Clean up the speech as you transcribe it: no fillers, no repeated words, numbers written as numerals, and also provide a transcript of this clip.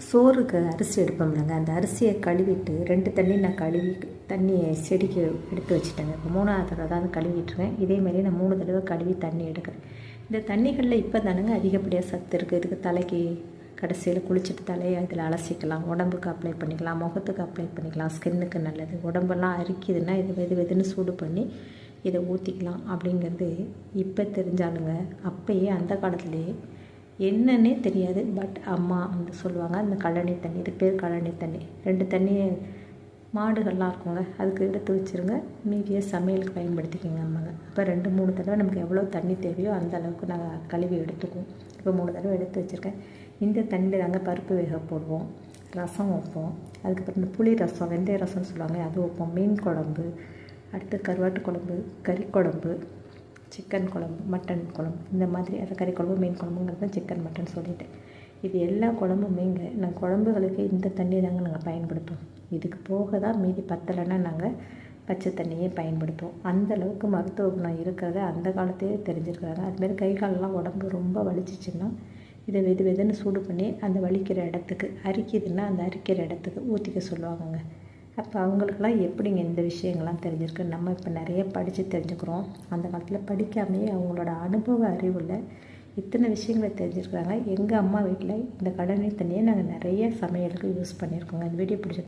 சோறுக்கு அரிசி எடுப்போம்லங்க, அந்த அரிசியை கழுவிட்டு 2 தண்ணி நான் கழுவி தண்ணியை செடிக்கு எடுத்து வச்சுட்டேங்க. இப்போ 3ஆவது தடவை தான் கழுவிட்டுருவேன். இதேமாரி நான் 3 தடவை கழுவி தண்ணி எடுக்கிறேன். இந்த தண்ணிகளில் இப்போ தானுங்க அதிகப்படியாக சத்து இருக்குது. இதுக்கு தலைக்கு கடைசியில் குளிச்சுட்டு தலையை இதில் அலசிக்கலாம், உடம்புக்கு அப்ளை பண்ணிக்கலாம், முகத்துக்கு அப்ளை பண்ணிக்கலாம், ஸ்கின்னுக்கு நல்லது. உடம்பெல்லாம் அரிக்குதுன்னா இது வெதுன்னு சூடு பண்ணி இதை ஊற்றிக்கலாம் அப்படிங்கிறது இப்போ தெரிஞ்சாலுங்க. அப்போயே அந்த காலத்துலேயே என்னன்னே தெரியாது. பட் அம்மா வந்து சொல்லுவாங்க, அந்த கழனி தண்ணி, இதுக்கு பேர் கழனி தண்ணி, 2 தண்ணியை மாடுகள்லாம் இருக்குங்க, அதுக்கு எடுத்து வச்சுருங்க, மீதியை சமையலுக்கு பயன்படுத்திக்கோங்க அம்மாங்க. அப்போ 2-3 தடவை நமக்கு எவ்வளோ தண்ணி தேவையோ அந்த அளவுக்கு நாங்கள் கழுவி எடுத்துக்குவோம். இப்போ 3 தடவை எடுத்து வச்சுருக்கேன். இந்த தண்ணியில் நாங்கள் பருப்பு வேக போடுவோம், ரசம் வைப்போம், அதுக்கப்புறம் இந்த புளி ரசம், வெந்தய ரசம்னு சொல்லுவாங்க, அது வைப்போம், மீன் குழம்பு, அடுத்து கருவாட்டு குழம்பு, கறி குழம்பு, சிக்கன் குழம்பு, மட்டன் குழம்பு, இந்த மாதிரி. அதை கறி குழம்பு, மீன் குழம்புங்கிறது சிக்கன் மட்டன் சொல்லிவிட்டேன். இது எல்லா குழம்புமேங்க நாங்கள் குழம்புகளுக்கு இந்த தண்ணி தாங்க நாங்கள் பயன்படுத்துவோம். இதுக்கு போக தான் மீதி பத்தலைன்னா நாங்கள் பச்சை தண்ணியே பயன்படுத்துவோம். அந்தளவுக்கு மருத்துவ குணம் இருக்கிறத அந்த காலத்தையே தெரிஞ்சுருக்காங்க. அதுமாரி கை காலெலாம் உடம்பு ரொம்ப வலிச்சிச்சின்னா இதை வெதுன்னு சூடு பண்ணி அந்த வலிக்கிற இடத்துக்கு, அரிக்குதுன்னா அந்த அரிக்கிற இடத்துக்கு ஊற்றிக்க சொல்லுவாங்கங்க. அப்போ அவங்களுக்கெல்லாம் எப்படிங்க இந்த விஷயங்கள்லாம் தெரிஞ்சிருக்கு? நம்ம இப்போ நிறைய படித்து தெரிஞ்சுக்கிறோம். அந்த காலத்தில் படிக்காமையே அவங்களோட அனுபவ அறிவில் இத்தனை விஷயங்களை தெரிஞ்சுருக்காங்க. எங்கள் அம்மா வீட்டில் இந்த கடலை தண்ணியை நாங்கள் நிறைய சமையலுக்கு யூஸ் பண்ணியிருக்கோங்க. இந்த வீடியோ பிடிச்சி